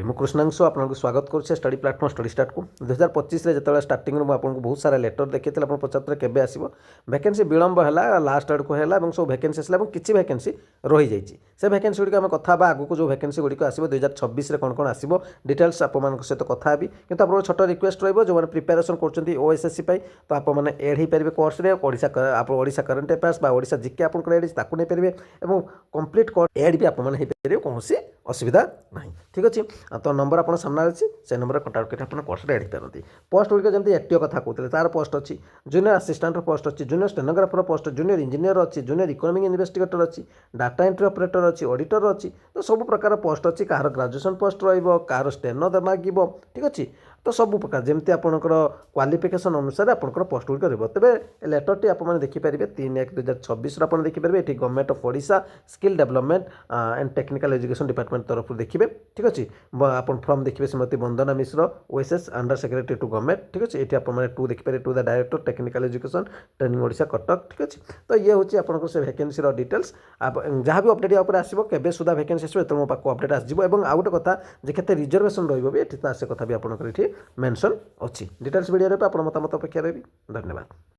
ମୁଁ କୃଷ୍ଣାଂଶୁ ଆପଣଙ୍କୁ ସ୍ୱାଗତ କରୁଛି ଷ୍ଟଡି ପ୍ଲାଟଫର୍ମ ଷ୍ଟଡି ଷ୍ଟାର୍ଟକୁ 2025 ଯେତେବେଳେ ଷ୍ଟାର୍ଟିଂରୁ ମୁଁ ଆପଣଙ୍କୁ ବହୁତ ସାରା ଲେଟର ଦେଖେଇଥିଲି ଆପଣ ପଚାରୁଥିଲେ କେବେ ଆସିବ ଭ୍ୟାକେନ୍ସି ବିଳମ୍ବ ହେଲା ଲାଷ୍ଟ ଆଡ଼କୁ ହେଲା ଏବଂ ସବୁ ଭ୍ୟାକେନ୍ସି ଆସିଲା ଏବଂ କିଛି ଭ୍ୟାକେନ୍ସି ରହିଯାଇଛି ସେ ଭ୍ୟାକେନ୍ସି ଗୁଡ଼ିକ ଆମେ କଥା ହେବା ଆଗକୁ ଯେଉଁ ଭ୍ୟାକେନ୍ସି ଗୁଡ଼ିକ ଆସିବ 2026ରେ କ'ଣ କ'ଣ ଆସିବ ଡିଟେଲ୍ସ ଆପଣମାନଙ୍କ ସହିତ କଥା ହେବି କିନ୍ତୁ ଆପଣଙ୍କର ଛୋଟ ରିକ୍ୱେଷ୍ଟ ରହିବ ଯେଉଁମାନେ ପ୍ରିପାରେସନ୍ କରୁଛନ୍ତି ଓଏସ୍ଏସସି ପାଇଁ ତ ଆପଣମାନେ ଏଡ୍ ହୋଇପାରିବେ କୋର୍ସରେ ଓଡ଼ିଶା କରେଣ୍ଟ ଆଫେୟାର୍ସ ବା ଓଡ଼ିଶା ଜିକେ ଆପଣଙ୍କର ଏଡ୍ ତାକୁ ନେଇପାରିବେ ଏବଂ କମ୍ପ୍ଲିଟ୍ କୋର୍ସ ଏଡ୍ ବି ଆପଣମାନେ ହୋଇପାରିବେ କୌଣସି ଅସୁବିଧା ନାହିଁ ଠିକ୍ ଅଛି तो नंबर आप सामने अच्छी से नंबर कंटाक्ट कर कोर्स एड पारती पोस्ट गुड़िक जमी एटीओ कथा कहते तार पोस्ट अच्छी जूनियर असिस्टेंट पोस्ट अच्छी junior stenographer post junior engineer अच्छी जूनियर इकोनॉमिक इन्वेस्टिगेटर अच्छी डाटा एंट्री ऑपरेटर अच्छी ऑडिटर अच्छी तो सब प्रकार पोस्ट अच्छी कहार ग्रेजुएशन पोस्ट रहा स्टेनो मागे ठीक अच्छे तो सब प्रकार जमी आपंकर क्वालिफिकेशन अनुसार आपंकर पोस्ट गुड़िक रही तेज लेटरटी आप देखिपारे 3/1/2026 आप देखिपारे ये government of Odisha skill development and technical education department तरफ देखिए ठीक अच्छे आप फर्म देखिए Shrimati Vandana Mishra OSS under secretary to government ठीक अच्छे ये आप टू देखिपारे to the director technical education training Odisha Cuttack ठीक अच्छे तो ये हूँ आपंकर से वैकेंसी डिटेल्स जहाँ भी अपडेट या आसो केबे सुधा वैकेंसी आसो तो मो पाक अपडेट आसो और आउ गोटे कथा जे केते रिजर्वेशन रही से कथा भी आपंकर ये मेंशन अच्छी डिटेल्स वीडियो आप मतामत अपेक्षा रही धन्यवाद।